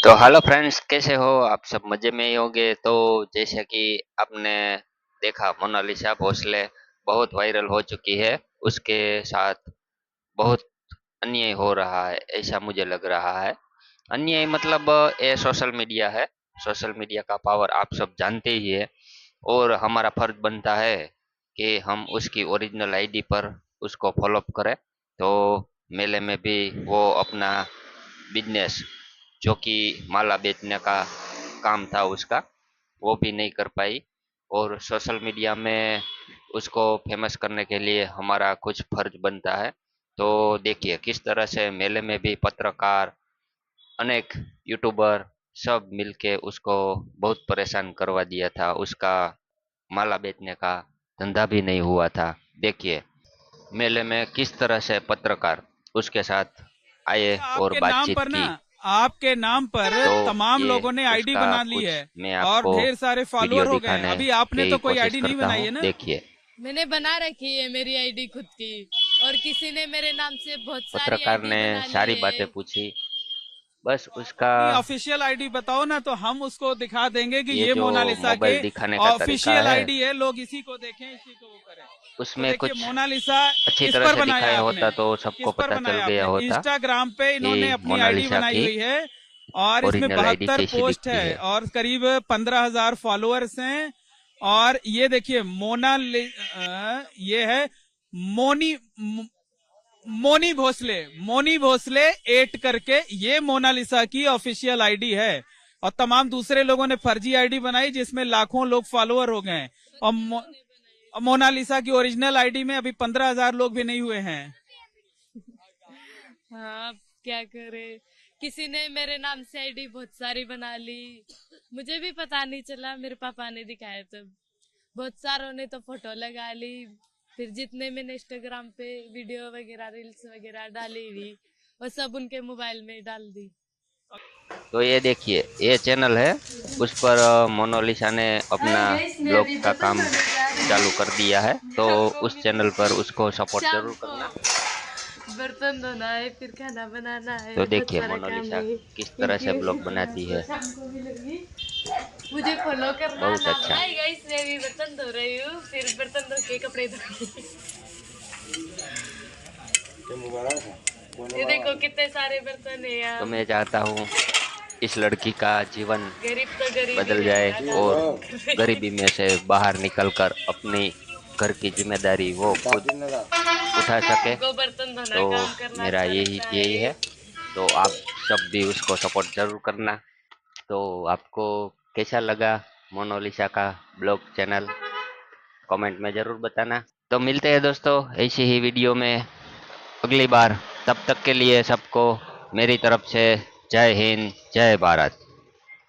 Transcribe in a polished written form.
तो hello friends, कैसे हो आप? सब मजे में ही होंगे। तो जैसे कि आपने देखा, मोनालिसा भोसले बहुत वायरल हो चुकी है। उसके साथ बहुत अन्याय हो रहा है, ऐसा मुझे लग रहा है। अन्याय मतलब ये सोशल मीडिया है। सोशल मीडिया का पावर आप सब जानते ही है। और हमारा फर्ज बनता है कि हम उसकी ओरिजिनल आईडी पर उसको फॉलो करें। तो मेले में भी वो अपना बिजनेस, जो कि माला बेचने का काम था उसका, वो भी नहीं कर पाई। और सोशल मीडिया में उसको फेमस करने के लिए हमारा कुछ फर्ज बनता है। तो देखिए किस तरह से मेले में भी पत्रकार, अनेक यूट्यूबर सब मिलके उसको बहुत परेशान करवा दिया था। उसका माला बेचने का धंधा भी नहीं हुआ था। देखिए मेले में किस तरह से पत्रकार उसके साथ आए और आपके नाम बातचीत पर ना, की। आपके नाम पर तो तमाम ये लोगों ने आईडी उसका बना ली कुछ है मैं और आपको ढेर सारे वीडियो फॉलोअर हो गए हैं। दिखाने अभी आपने की तो कोई कोशिश आईडी नहीं करता बनाई हूँ। है ना? देखिए मैंने बना रखी है मेरी आईडी खुद की। और किसी ने मेरे नाम से बहुत सारी पत्रकार आईडी ने बना ली सारी बातें है। पूछी, बस तो आप उसका अपनी ऑफिशियल आईडी बताओ ना, तो हम उसको दिखा देंगे कि ये ये जो मोनालिसा के मोबाइल दिखाने का तरीका ऑफिशियल है, आईडी है, लोग इसी को देखें, इसी को वो करें। तो उसमें देखिए कुछ मोनालिसा अच्छी किस तरह पर से बनाया दिखाया आपने? होता तो सबको किस पर पता चल बनाया गया आपने? होता इंस्टाग्राम पे कि इन्होंने अपनी आईडी मोनालिसा बनाई की हुई है और इसमें ओरिजिनल आईडी 72 कैसी पोस्ट दिखती है है। और करीब 15,000 फॉलोअर्स हैं। और ये देखिए ये है मोनी मोनी भोसले, मोनी भोसले 8 करके, ये मोनालिसा की ऑफिशियल आईडी है। और तमाम दूसरे लोगों ने फर्जी आईडी बनाई जिसमें लाखों लोग फॉलोअर हो गए हैं। और मोनालिसा की ओरिजिनल आईडी में अभी 15,000 लोग भी नहीं हुए हैं। हाँ, क्या करे। किसी ने मेरे नाम से आईडी बहुत सारी बना ली। मुझे भी पता नहीं चला, मेरे पापा ने दिखाया तब। बहुत सारों ने तो फोटो लगा ली। फिर जितने मैंने इंस्टाग्राम पे वीडियो वगैरह रील्स वगैरह डाली हुई, वो सब उनके मोबाइल में डाल दी। तो ये देखिए ये चैनल है, उस पर मोनालिसा ने अपना ब्लॉग का काम चालू कर दिया है। तो उस चैनल पर उसको सपोर्ट शाम जरूर को करना। बर्तन धोना है, फिर खाना बनाना तो है, बहुत देखिए सारा काम मोनालिसा है। किस तरह क्योंकि से उसी ब्लॉग की बनाती रात को है। शाम को मिलूंगी। मुझे फॉलो करना बहुत ना। अच्छा। हाय गाइस, मैं भी बर्तन धो रही हूँ, फिर बर्तन धो के कपड़े धोऊंगी। ये देखो कितने सारे बर्तन है तो यहाँ। मैं चाहता हूँ इस लड़की का जीवन गरीब तो गरीब ही बदल जाए रहेगा, काम और नहीं करे। गरीबी में से बाहर निकलकर अपनी घर की जिम्मेदारी वो खुद उठा सके। हमको बर्तन धोना तो काम करना मेरा अच्छा यही लगता यही है। है। तो आप सब भी उसको सपोर्ट जरूर करना। तो आपको कैसा लगा मोनालिसा का ब्लॉग चैनल, कमेंट में जरूर बताना। तो मिलते हैं दोस्तों ऐसी ही वीडियो में अगली बार। तब तक के लिए सबको मेरी तरफ से जय हिंद, जय भारत।